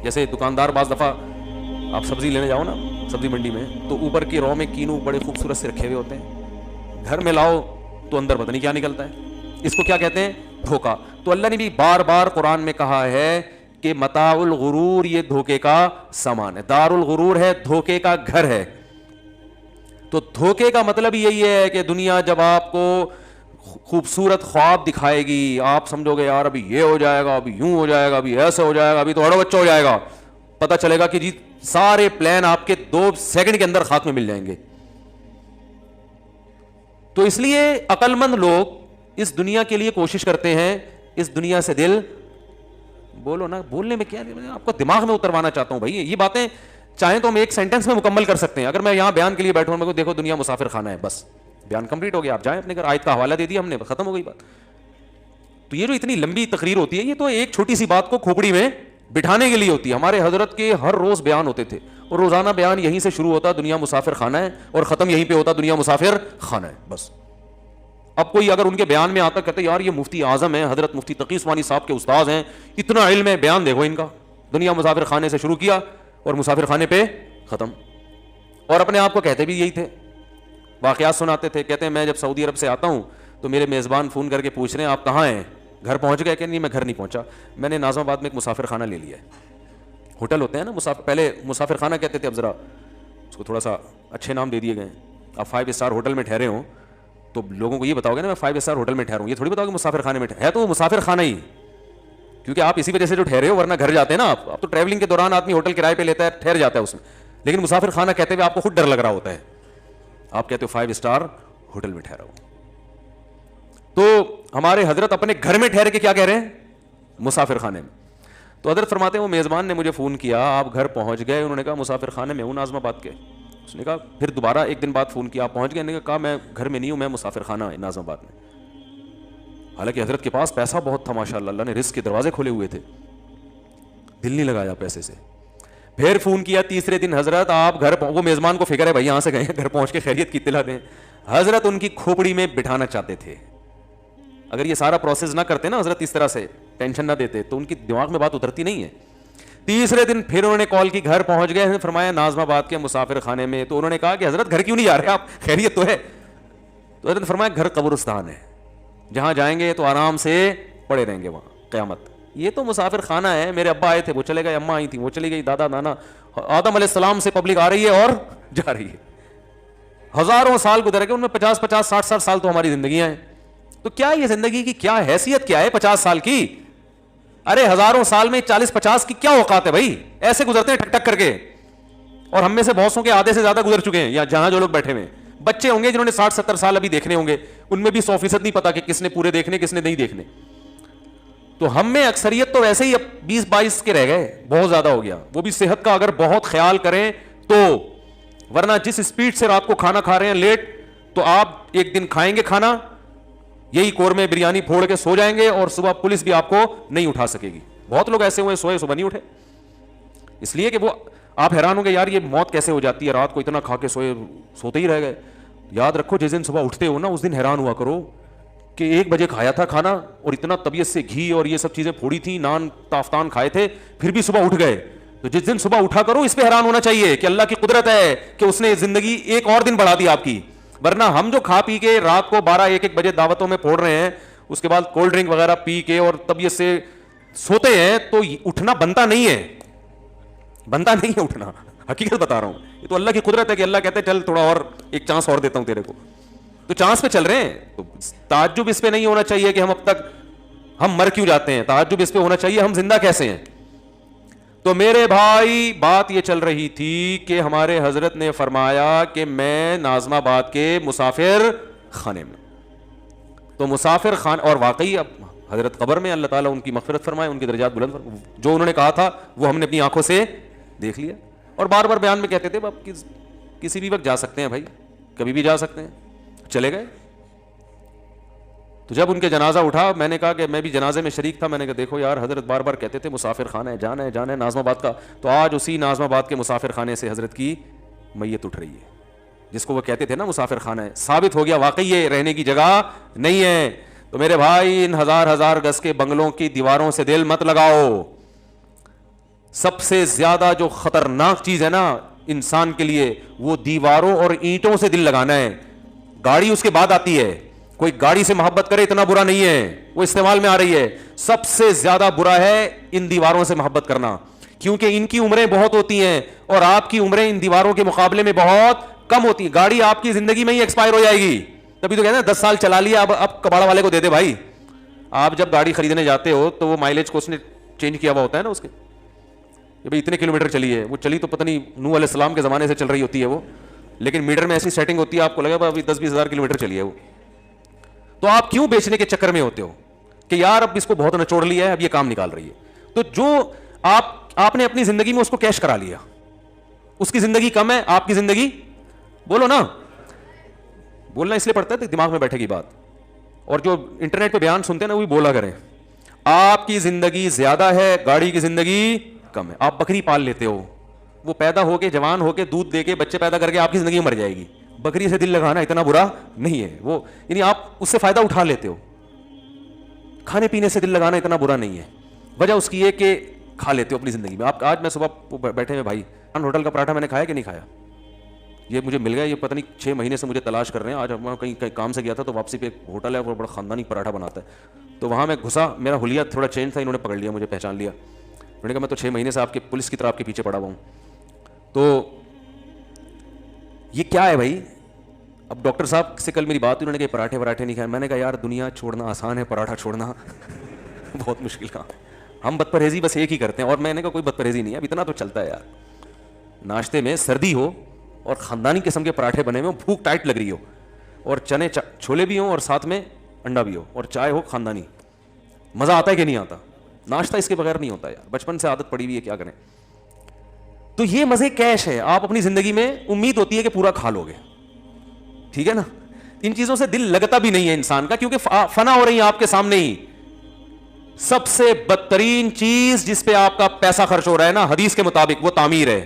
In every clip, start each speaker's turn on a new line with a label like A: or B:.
A: جیسے دکاندار بعض دفعہ آپ سبزی لینے جاؤ نا سبزی منڈی میں, تو اوپر کی رو میں کینو بڑے خوبصورت سے رکھے ہوئے ہوتے ہیں, گھر میں لاؤ تو اندر پتہ نہیں کیا نکلتا ہے. اس کو کیا کہتے ہیں؟ دھوکا. تو اللہ نے بھی بار بار قرآن میں کہا ہے کہ متاع الغرور, یہ دھوکے کا سامان ہے. دار الغرور ہے, دھوکے کا گھر ہے. تو دھوکے کا مطلب یہی ہے کہ دنیا جب آپ کو خوبصورت خواب دکھائے گی, آپ سمجھو گے یار ابھی یہ ہو جائے گا, ابھی یوں ہو جائے گا, ابھی ایسے ہو جائے گا, ابھی تو اڑو بچہ ہو جائے گا, پتہ چلے گا کہ جی سارے پلان آپ کے 2 سیکنڈ کے اندر ہاتھ میں مل جائیں گے. تو اس لیے عقل مند لوگ اس دنیا کے لیے کوشش کرتے ہیں, اس دنیا سے دل بولو نا, بولنے میں کیا, آپ کو دماغ میں اتروانا چاہتا ہوں بھائی. یہ باتیں چاہیں تو ہم ایک سینٹنس میں مکمل کر سکتے ہیں. اگر میں یہاں بیان کے لیے بیٹھوں, میں کو دیکھو دنیا مسافر خانہ ہے, بس بیان کمپلیٹ ہو گیا, آپ جائیں اپنے گھر, آیت کا حوالہ دے دیا ہم نے, ختم ہو گئی بات. تو یہ جو اتنی لمبی تقریر ہوتی ہے, یہ تو ایک چھوٹی سی بات کو کھوپڑی میں بٹھانے کے لیے ہوتی ہے. ہمارے حضرت کے ہر روز بیان ہوتے تھے, اور روزانہ بیان یہیں سے شروع ہوتا دنیا مسافر خانہ ہے, اور ختم یہیں پہ ہوتا دنیا مسافر خانہ ہے, بس. اب کوئی اگر ان کے بیان میں آتا کہتے یار یہ مفتی اعظم ہیں, حضرت مفتی تقی عثمانی صاحب کے استاذ ہیں, اتنا علم ہے, بیان دیکھو ان کا, دنیا مسافر خانے سے شروع کیا اور مسافر خانے پہ ختم. اور اپنے آپ کو کہتے بھی یہی تھے. واقعات سناتے تھے, کہتے ہیں میں جب سعودی عرب سے آتا ہوں تو میرے میزبان فون کر کے پوچھ رہے ہیں آپ کہاں ہیں, گھر پہنچ گئے؟ کہ نہیں میں گھر نہیں پہنچا, میں نے ناظم آباد میں ایک مسافر خانہ لے لیا ہے. ہوٹل ہوتے ہیں نا پہلے مسافر خانہ کہتے تھے, اب ذرا اس کو تھوڑا سا اچھے نام دے دیے گئے. آپ 5 اسٹار ہوٹل میں ٹھہرے ہوں تو لوگوں کو یہ بتاؤ گے نا میں 5 اسٹار ہوٹل میں ٹھہروں, یہ تھوڑی بتاؤ کہ مسافر خانے میں ہے, تو وہ مسافر خانہ ہی, کیونکہ آپ اسی وجہ سے جو ٹھہرے ہو, ورنہ گھر جاتے ہیں نا آپ تو ٹریولنگ کے دوران آدمی ہوٹل کرائے پہ لیتا ہے, ٹھہر جاتا ہے اس میں, لیکن مسافر خانہ کہتے ہوئے آپ کو خود ڈر لگ رہا ہوتا ہے, آپ کہتے ہو 5 اسٹار ہوٹل میں ٹھہرا ہو. تو ہمارے حضرت اپنے گھر میں ٹھہر کے کیا کہہ رہے ہیں؟ مسافر خانے میں. تو حضرت فرماتے ہیں وہ میزبان نے مجھے فون کیا, آپ گھر پہنچ گئے؟ انہوں نے کہا مسافر خانے میں ہوں ناظم آباد کے. اس نے کہا پھر دوبارہ ایک دن بعد فون کیا, آپ پہنچ گئے؟ نے کہا میں گھر میں نہیں ہوں, میں مسافر خانہ ہے ناظم آباد میں. حالانکہ حضرت کے پاس پیسہ بہت تھا ماشاء اللہ, اللہ نے رزق کے دروازے کھولے ہوئے تھے, دل نہیں لگایا پیسے سے. پھر فون کیا تیسرے دن, حضرت آپ گھر, وہ میزبان کو فکر ہے بھائی یہاں سے گئے, گھر پہنچ کے خیریت کی اطلاع دیں. حضرت ان کی کھوپڑی میں بٹھانا چاہتے تھے. اگر یہ سارا پروسیس نہ کرتے نا حضرت, اس طرح سے ٹینشن نہ دیتے, تو ان کی دماغ میں بات اترتی نہیں ہے. تیسرے دن پھر انہوں نے کال کی, گھر پہنچ گئے, فرمایا ناظم آباد کے مسافر خانے میں. تو انہوں نے کہا کہ حضرت گھر کیوں نہیں جا رہے آپ, خیریت تو ہے؟ تو حضرت فرمایا گھر قبرستان ہے, جہاں جائیں گے تو آرام سے پڑے رہیں گے وہاں قیامت. یہ تو مسافر خانہ ہے, میرے ابا آئے تھے وہ چلے گئے, اماں آئی تھیں وہ چلی گئی, دادا نانا, آدم علیہ السلام سے پبلک آ رہی ہے اور جا رہی ہے. ہزاروں سال گزر گئے, ان میں 50 60 سال تو ہماری زندگیاں ہیں. تو کیا یہ زندگی کی کیا حیثیت کیا ہے 50 سال کی؟ ارے ہزاروں سال میں 40-50 کی کیا اوقات ہے بھائی, ایسے گزرتے ہیں ٹک ٹک کر کے. اور ہم میں سے بہت سو کے آدھے سے زیادہ گزر چکے ہیں, یا جہاں جو لوگ بیٹھے ہوئے بچے ہوں گے جنہوں نے 60-70 سال ابھی دیکھنے ہوں گے, ان میں بھی 100% نہیں پتا کہ کس نے پورے دیکھنے کس نے نہیں دیکھنے. تو ہم میں اکثریت تو ویسے ہی اب 20-22 کے رہ گئے, بہت زیادہ ہو گیا. وہ بھی صحت کا اگر بہت خیال کریں تو, ورنہ جس اسپیڈ سے رات کو کھانا کھا رہے ہیں لیٹ, تو آپ ایک دن کھائیں گے کھانا یہی قورمے بریانی پھوڑ کے سو جائیں گے, اور صبح پولیس بھی آپ کو نہیں اٹھا سکے گی. بہت لوگ ایسے ہوئے سوئے صبح نہیں اٹھے, اس لیے کہ وہ آپ حیران ہوں گے یار یہ موت کیسے ہو جاتی ہے, رات کو اتنا کھا کے سوتے ہی رہ گئے. یاد رکھو جس دن صبح اٹھتے ہو نا, اس دن حیران ہوا کرو کہ 1 بجے کھایا تھا کھانا, اور اتنا طبیعت سے گھی اور یہ سب چیزیں پھوڑی تھیں, نان تافتان کھائے تھے, پھر بھی صبح اٹھ گئے. تو جس دن صبح اٹھا کرو اس پہ حیران ہونا چاہیے کہ اللہ کی قدرت ہے کہ اس نے زندگی ایک اور دن بڑھا دی آپ کی. ورنہ ہم جو کھا پی کے رات کو 12-1 بجے دعوتوں میں پھوڑ رہے ہیں, اس کے بعد کولڈ ڈرنک وغیرہ پی کے اور طبیعت سے سوتے ہیں, تو اٹھنا بنتا نہیں ہے, بنتا نہیں ہے اٹھنا. حقیقت بتا رہا ہوں, یہ تو اللہ کی قدرت ہے کہ اللہ کہتے ہیں چل تھوڑا اور ایک چانس اور دیتا ہوں تیرے کو, تو چانس پہ چل رہے ہیں. تو تعجب اس پہ نہیں ہونا چاہیے کہ ہم اب تک ہم مر کیوں جاتے ہیں, تعجب اس پہ ہونا چاہیے ہم زندہ کیسے ہیں. تو میرے بھائی بات یہ چل رہی تھی کہ ہمارے حضرت نے فرمایا کہ میں ناظم آباد کے مسافر خانے میں. تو مسافر خان, اور واقعی اب حضرت قبر میں, اللہ تعالیٰ ان کی مغفرت فرمائے, ان کی درجات بلند فرمائے, جو انہوں نے کہا تھا وہ ہم نے اپنی آنکھوں سے دیکھ لیا. اور بار بار بیان میں کہتے تھے آپ کسی بھی وقت جا سکتے ہیں بھائی, کبھی بھی جا سکتے ہیں. چلے گئے. تو جب ان کے جنازہ اٹھا, میں نے کہا کہ میں بھی جنازے میں شریک تھا, میں نے کہا دیکھو یار حضرت بار بار کہتے تھے مسافر خانہ ہے, جانا ہے جانا ہے ناظم آباد کا. تو آج اسی ناظم آباد کے مسافر خانے سے حضرت کی میت اٹھ رہی ہے, جس کو وہ کہتے تھے نا مسافر خانہ ہے. ثابت ہو گیا واقعی یہ رہنے کی جگہ نہیں ہے. تو میرے بھائی ان ہزار گز کے بنگلوں کی دیواروں سے دل مت لگاؤ, سب سے زیادہ جو خطرناک چیز ہے نا انسان کے لیے وہ دیواروں اور اینٹوں سے دل لگانا ہے. گاڑی اس کے بعد آتی ہے. کوئی گاڑی سے محبت کرے اتنا برا نہیں ہے, وہ استعمال میں آ رہی ہے. سب سے زیادہ برا ہے ان دیواروں سے محبت کرنا, کیونکہ ان کی عمریں بہت ہوتی ہیں اور آپ کی عمریں ان دیواروں کے مقابلے میں بہت کم ہوتی ہیں. گاڑی آپ کی زندگی میں ہی ایکسپائر ہو جائے گی. تبھی تو کہتے ہیں 10 سال چلا لیا, اب کباڑ والے کو دے دے بھائی. آپ جب گاڑی خریدنے جاتے ہو تو وہ مائلیج کو اس نے چینج کیا ہوا ہوتا ہے نا اس کے, کہ بھائی اتنے کلومیٹر چلی ہے. وہ چلی تو پتہ نہیں نوح علیہ السلام کے زمانے سے چل رہی ہوتی ہے وہ, لیکن میٹر میں ایسی سیٹنگ ہوتی ہے آپ کو لگا ابھی 10-20 ہزار کلومیٹر چلی ہے وہ. تو آپ کیوں بیچنے کے چکر میں ہوتے ہو کہ یار اب اس کو بہت نچوڑ لیا ہے, اب یہ کام نکال رہی ہے. تو جو آپ نے اپنی زندگی میں اس کو کیش کرا لیا, اس کی زندگی کم ہے, آپ کی زندگی, بولو نا, بولنا اس لیے پڑتا ہے دماغ میں بیٹھے گی بات. اور جو انٹرنیٹ پہ بیان سنتے ہیں نا وہ بھی بولا کریں. آپ کی زندگی زیادہ ہے, گاڑی کی زندگی کم ہے. آپ بکری پال لیتے ہو, وہ پیدا ہو کے جوان ہو کے دودھ دے کے بچے پیدا کر کے آپ کی زندگی مر جائے گی. بکری سے دل لگانا اتنا برا نہیں ہے, وہ یعنی آپ اس سے فائدہ اٹھا لیتے ہو. کھانے پینے سے دل لگانا اتنا برا نہیں ہے, وجہ اس کی ہے کہ کھا لیتے ہو اپنی زندگی میں. آپ آج میں صبح بیٹھے ہوئے بھائی ہوٹل کا پراٹھا میں نے کھایا کہ نہیں کھایا, یہ مجھے مل گیا, یہ پتہ نہیں 6 مہینے سے مجھے تلاش کر رہے ہیں. آج ہم کہیں کام سے گیا تھا تو واپسی پہ ایک ہوٹل ہے, وہ بڑا خاندانی پراٹھا بناتا ہے, تو وہاں میں گھسا, میرا حلیہ تھوڑا چینج تھا, انہوں نے پکڑ لیا, مجھے پہچان لیا. میں نے کہا میں تو 6 مہینے سے آپ کے پولیس کی طرح آپ کے پیچھے پڑا ہوا ہوں. تو یہ کیا ہے بھائی؟ اب ڈاکٹر صاحب سے کل میری بات ہوئی, انہوں نے کہا پراٹھے نہیں کھائے. میں نے کہا یار دنیا چھوڑنا آسان ہے, پراٹھا چھوڑنا بہت مشکل کام. ہم بد پرہیزی بس ایک ہی کرتے ہیں, اور میں نے کہا کوئی بد پرہیزی نہیں ہے, اب اتنا تو چلتا ہے یار. ناشتے میں سردی ہو اور خاندانی قسم کے پراٹھے بنے ہوئے, بھوک ٹائٹ لگ رہی ہو, اور چنے چھولے بھی ہوں اور ساتھ میں انڈا بھی ہو, اور چائے ہو خاندانی, مزہ آتا ہے کہ نہیں آتا؟ ناشتہ اس کے بغیر نہیں ہوتا یار, بچپن سے عادت پڑی ہوئی ہے, کیا کریں. تو یہ مزے کیش ہے. آپ اپنی زندگی میں امید ہوتی ہے کہ پورا کھا لو گے, ٹھیک ہے نا. ان چیزوں سے دل لگتا بھی نہیں ہے انسان کا, کیونکہ فنا ہو رہی ہیں آپ کے سامنے ہی. سب سے بدترین چیز جس پہ آپ کا پیسہ خرچ ہو رہا ہے نا حدیث کے مطابق, وہ تعمیر ہے,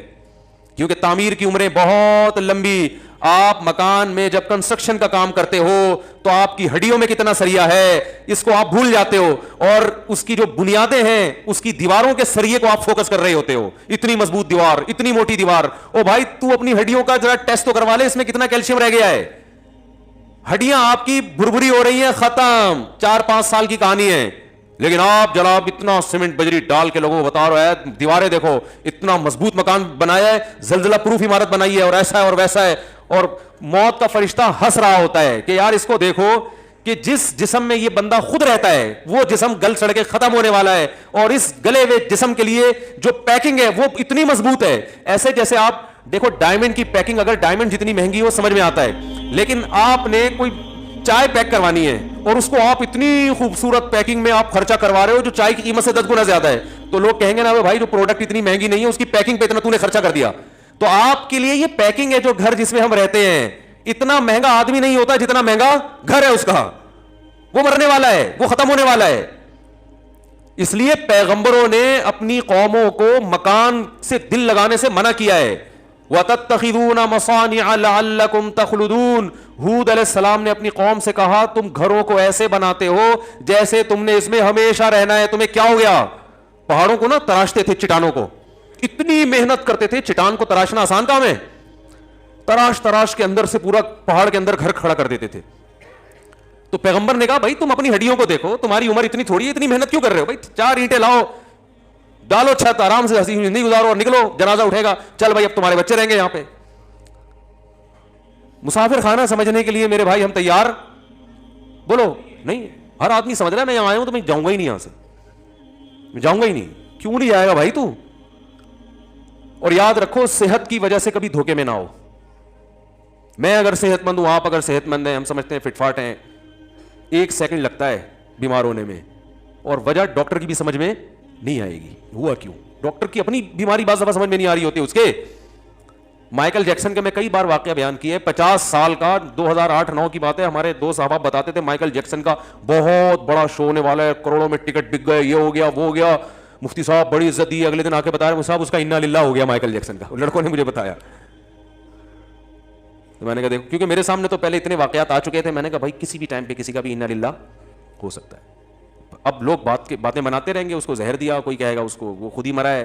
A: کیونکہ تعمیر کی عمریں بہت لمبی. آپ مکان میں جب کنسٹرکشن کا کام کرتے ہو تو آپ کی ہڈیوں میں کتنا سریا ہے اس کو آپ بھول جاتے ہو, اور اس کی جو بنیادیں ہیں اس کی دیواروں کے سریے کو آپ فوکس کر رہے ہوتے ہو. اتنی مضبوط دیوار, اتنی موٹی دیوار, او بھائی تو اپنی ہڈیوں کا ذرا ٹیسٹ تو کروا لے, اس میں کتنا کیلشیم رہ گیا ہے. ہڈیاں آپ کی بھربھری ہو رہی ہیں, ختم, 4-5 سال کی کہانی ہے. لیکن آپ جناب اتنا سیمنٹ بجری ڈال کے لوگوں کو بتا رہے ہیں, دیواریں دیکھو, اتنا مضبوط مکان بنایا ہے, زلزلہ پروف عمارت بنائی ہے, اور ایسا ہے اور ویسا ہے. اور موت کا فرشتہ ہنس رہا ہوتا ہے کہ یار اس کو دیکھو کہ جس جسم میں یہ بندہ خود رہتا ہے وہ جسم گل سڑ کے ختم ہونے والا ہے, اور اس گلے ہوئے جسم کے لیے جو پیکنگ ہے وہ اتنی مضبوط ہے. ایسے جیسے آپ دیکھو ڈائمنڈ کی پیکنگ, اگر ڈائمنڈ جتنی مہنگی ہو سمجھ میں آتا ہے, لیکن آپ نے کوئی چائے پیک کروانی ہے اور اس کو آپ اتنی خوبصورت پیکنگ میں آپ خرچہ کروا رہے ہو جو چائے کی قیمت سے 10 گنا زیادہ ہے, تو لوگ کہیں گے نا بھائی جو پروڈکٹ اتنی مہنگی نہیں ہے اس کی پیکنگ پہ اتنا تو نے خرچہ کر دیا. تو آپ کے لیے یہ پیکنگ ہے, جو گھر جس میں ہم رہتے ہیں, اتنا مہنگا آدمی نہیں ہوتا جتنا مہنگا گھر ہے اس کا. وہ مرنے والا ہے, وہ ختم ہونے والا ہے. اس لیے پیغمبروں نے اپنی قوموں کو مکان سے دل لگانے سے منع کیا ہے. وَتَتَّخِذُونَ مَصَانِعَ لَعَلَّكُمْ تَخْلُدُونَ. ہود علیہ السلام نے اپنی قوم سے کہا تم گھروں کو ایسے بناتے ہو جیسے تم نے اس میں ہمیشہ رہنا ہے. تمہیں کیا ہو گیا؟ پہاڑوں کو نا تراشتے تھے, چٹانوں کو اتنی محنت کرتے تھے. چٹان کو تراشنا آسان کام ہے؟ تراش کے اندر سے پورا پہاڑ کے اندر گھر کھڑا کر دیتے تھے. تو پیغمبر نے کہا بھائی تم اپنی ہڈیوں کو دیکھو, تمہاری عمر اتنی تھوڑی ہے, اتنی محنت کیوں کر رہے ہو بھائی؟ 4 اینٹیں لاؤ, ڈالو چھت, آرام سے ہنسی زندگی گزارو اور نکلو, جنازہ اٹھے گا, چل بھائی اب تمہارے بچے رہیں گے یہاں پہ. مسافر خانہ سمجھنے کے لیے میرے بھائی ہم تیار؟ بولو نہیں. ہر آدمی سمجھ رہا ہے میں یہاں آیا ہوں تو میں جاؤں گا ہی نہیں, یہاں سے میں جاؤں گا ہی نہیں. کیوں نہیں جائے گا بھائی تو؟ اور یاد رکھو صحت کی وجہ سے کبھی دھوکے میں نہ ہو. میں اگر صحت مند ہوں, آپ اگر صحت مند ہیں, ہم سمجھتے ہیں فٹ فاٹ ہیں, 1 سیکنڈ لگتا ہے بیمار ہونے میں, اور وجہ ڈاکٹر کی بھی سمجھ میں نہیں آئے گی. ہوا کیوں؟ ڈاکٹر کی اپنی بیماری بعض دفعہ سمجھ میں نہیں آ رہی ہوتی اس کے. مائیکل جیکسن کا میں کئی بار واقعہ بیان کیا ہے, 50 سال کا, 2008-9 کی بات ہے. ہمارے 2 صحابہ بتاتے تھے مائیکل جیکسن کا بہت بڑا شو ہونے والا ہے, کروڑوں میں ٹکٹ بک گئے, یہ ہو گیا وہ ہو گیا. مفتی صاحب بڑی عزت دی, اگلے دن آ کے بتا رہے صاحب اس کا انا للہ ہو گیا مائیکل جیکسن کا. لڑکوں نے مجھے بتایا. تو میں نے کہا دیکھو, کیونکہ میرے سامنے تو پہلے اتنے واقعات آ چکے تھے, میں نے کہا بھائی کسی بھی ٹائم پہ کسی کا بھی انا للہ ہو سکتا ہے. اب لوگ باتیں بناتے رہیں گے, اس کو زہر دیا, کوئی کہے گا اس کو وہ خود ہی مرا ہے.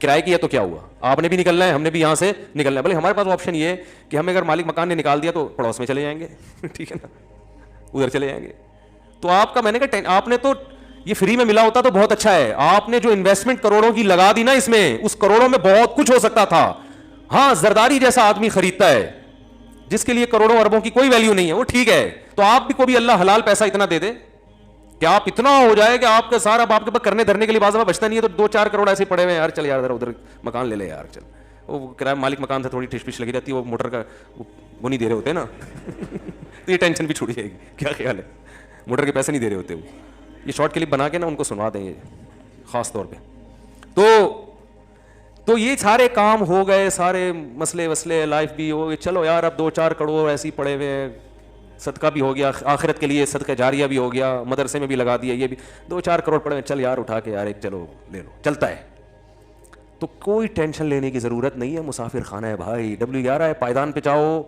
A: کرائے کی ہے تو کیا ہوا, آپ نے بھی نکلنا ہے, ہم نے بھی یہاں سے نکلنا ہے. بھلے ہمارے پاس آپشن یہ ہے کہ ہمیں اگر مالک مکان نے نکال دیا تو پڑوس میں چلے جائیں گے, ٹھیک ہے نا, ادھر چلے جائیں گے. تو آپ کا, میں نے کہا آپ نے تو یہ فری میں ملا ہوتا تو بہت اچھا ہے, آپ نے جو انویسٹمنٹ کروڑوں کی لگا دی نا اس میں, اس کروڑوں میں بہت کچھ ہو سکتا تھا. ہاں زرداری جیسا آدمی خریدتا ہے جس کے لیے کروڑوں اربوں کی کوئی ویلیو نہیں ہے, وہ ٹھیک ہے, تو آپ بھی کو بھی اللہ حلال پیسہ اتنا دے دے کہ آپ اتنا ہو جائے کہ آپ کا سارا آپ کے پاس کرنے دھرنے کے لیے بازار بچتا نہیں ہے, تو 2-4 کروڑ ایسے پڑے ہوئے ہیں, یار چل یار ادھر مکان لے لے یار, چل وہ کرایہ مالک مکان سے تھوڑی ٹھش پش لگی رہتی ہے, وہ موٹر کا وہ نہیں دے رہے ہوتے نا, تو یہ ٹینشن بھی چھوڑ جائے گی. کیا خیال ہے, موٹر کے پیسے نہیں دے رہے ہوتے, وہ یہ شارٹ کلپ بنا کے نا ان کو سنوا دیں گے خاص طور پہ. تو یہ سارے کام ہو گئے, سارے مسئلے وسلے لائف بھی ہو گئے, چلو یار اب 2-4 کروڑ ایسے ہی پڑے ہوئے ہیں, صدقہ بھی ہو گیا, آخرت کے لیے صدقہ جاریہ بھی ہو گیا, مدرسے میں بھی لگا دیا, یہ بھی 2-4 کروڑ پڑے, چل یار اٹھا کے یار ایک چلو لے لو, چلتا ہے. تو کوئی ٹینشن لینے کی ضرورت نہیں ہے, مسافر خانہ ہے بھائی, W11 ہے, پائیدان پہ جاؤ,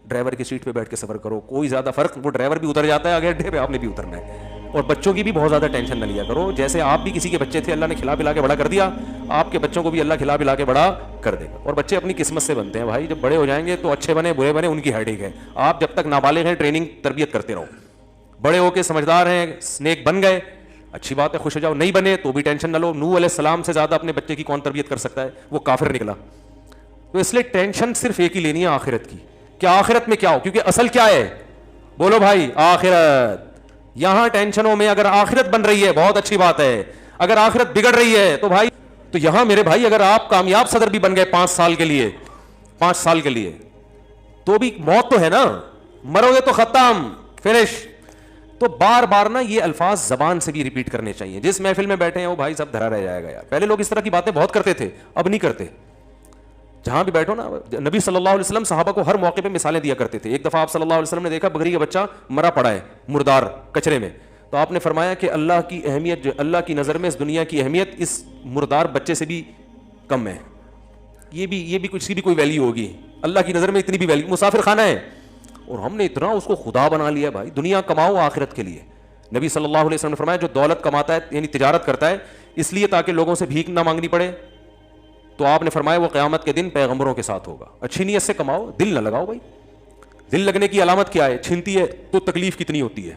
A: ڈرائیور کی سیٹ پہ بیٹھ کے سفر کرو, کوئی زیادہ فرق, وہ ڈرائیور بھی اتر جاتا ہے آگے اڈے پہ, آپ نے بھی اترنا ہے. اور بچوں کی بھی بہت زیادہ ٹینشن نہ لیا کرو, جیسے آپ بھی کسی کے بچے تھے, اللہ نے کھلا پلا کے بڑا کر دیا, آپ کے بچوں کو بھی اللہ کھلا پلا کے بڑا کر دے گا. اور بچے اپنی قسمت سے بنتے ہیں بھائی, جب بڑے ہو جائیں گے تو اچھے بنے برے بنے ان کی ہیڈیک ہے. آپ جب تک نابالغ ہیں ٹریننگ تربیت کرتے رہو, بڑے ہو کے سمجھدار ہیں, نیک بن گئے اچھی بات ہے, خوش ہو جاؤ, نہیں بنے تو بھی ٹینشن نہ لو. نوح علیہ السلام سے زیادہ اپنے بچے کی کون تربیت کر سکتا ہے, وہ کافر نکلا. تو اس لیے ٹینشن صرف ایک ہی لینی ہے آخرت کی, کیا آخرت میں کیا ہو, کیونکہ اصل کیا ہے, بولو بھائی, آخرت. یہاں ٹینشنوں میں اگر آخرت بن رہی ہے بہت اچھی بات ہے, اگر آخرت بگڑ رہی ہے تو بھائی, تو یہاں میرے بھائی اگر آپ کامیاب صدر بھی بن گئے 5 سال کے لیے, 5 سال کے لیے, تو بھی موت تو ہے نا, مرو گے تو ختم, فنش. تو بار بار نا یہ الفاظ زبان سے بھی ریپیٹ کرنے چاہیے. جس محفل میں بیٹھے ہیں وہ بھائی سب دھرا رہ جائے گا یار. پہلے لوگ اس طرح کی باتیں بہت کرتے تھے, اب نہیں کرتے. جہاں بھی بیٹھو نا, نبی صلی اللہ علیہ وسلم صحابہ کو ہر موقع پہ مثالیں دیا کرتے تھے. ایک دفعہ آپ صلی اللہ علیہ وسلم نے دیکھا بکری کا بچہ مرا پڑا ہے مردار کچرے میں, تو آپ نے فرمایا کہ اللہ کی اہمیت, جو اللہ کی نظر میں اس دنیا کی اہمیت اس مردار بچے سے بھی کم ہے. یہ بھی کچھ بھی کوئی ویلیو ہوگی, اللہ کی نظر میں اتنی بھی ویلیو. مسافر خانہ ہے اور ہم نے اتنا اس کو خدا بنا لیا. بھائی دنیا کماؤ آخرت کے لیے. نبی صلی اللہ علیہ وسلم نے فرمایا جو دولت کماتا ہے یعنی تجارت کرتا ہے اس لیے تاکہ لوگوں سے بھیک نہ مانگنی پڑے, تو آپ نے فرمایا وہ قیامت کے دن پیغمبروں کے ساتھ ہوگا. اچھی نیت سے کماؤ, دل نہ لگاؤ. بھائی دل لگنے کی علامت کیا ہے, چھنتی ہے تو تکلیف کتنی ہوتی ہے,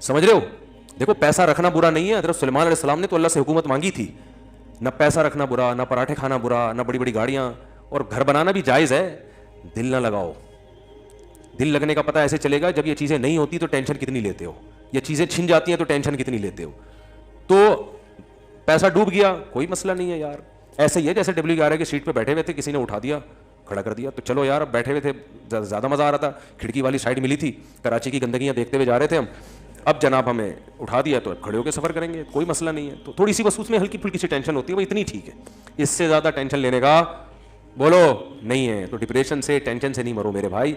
A: سمجھ رہے ہو. دیکھو پیسہ رکھنا برا نہیں ہے, حضرت سلیمان علیہ السلام نے تو اللہ سے حکومت مانگی تھی. نہ پیسہ رکھنا برا, نہ پراٹھے کھانا برا, نہ بڑی بڑی گاڑیاں, اور گھر بنانا بھی جائز ہے. دل نہ لگاؤ. دل لگنے کا پتہ ایسے چلے گا جب یہ چیزیں نہیں ہوتی تو ٹینشن کتنی لیتے ہو, یہ چیزیں چھن جاتی ہیں تو ٹینشن کتنی لیتے ہو. تو پیسہ ڈوب گیا کوئی مسئلہ نہیں ہے یار, ایسے ہی ہے جیسے W11 کی سیٹ پہ بیٹھے ہوئے تھے, کسی نے اٹھا دیا کھڑا کر دیا, تو چلو یار اب بیٹھے ہوئے تھے زیادہ مزہ آ رہا تھا, کھڑکی والی سائڈ ملی تھی, کراچی کی گندگیاں دیکھتے ہوئے جا رہے تھے ہم, اب جناب ہمیں اٹھا دیا تو کھڑے ہو کے سفر کریں گے, کوئی مسئلہ نہیں ہے. تو تھوڑی سی بس اس میں ہلکی پھلکی سی ٹینشن ہوتی ہے, وہ اتنی ٹھیک ہے, اس سے زیادہ ٹینشن لینے کا بولو نہیں ہے. تو ڈپریشن سے ٹینشن سے نہیں مرو میرے بھائی,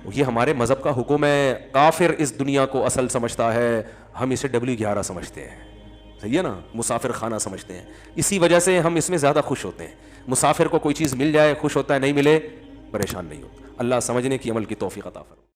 A: یہ ہمارے مذہب کا حکم ہے. کافر اس دنیا کو اصل سمجھتا ہے, ہم اسے W11 سمجھتے ہیں, صحیح ہے نا, مسافر خانہ سمجھتے ہیں. اسی وجہ سے ہم اس میں زیادہ خوش ہوتے ہیں. مسافر کو کوئی چیز مل جائے خوش ہوتا ہے, نہیں ملے پریشان نہیں ہوتا. اللہ سمجھنے کی عمل کی توفیق عطا فرمائے.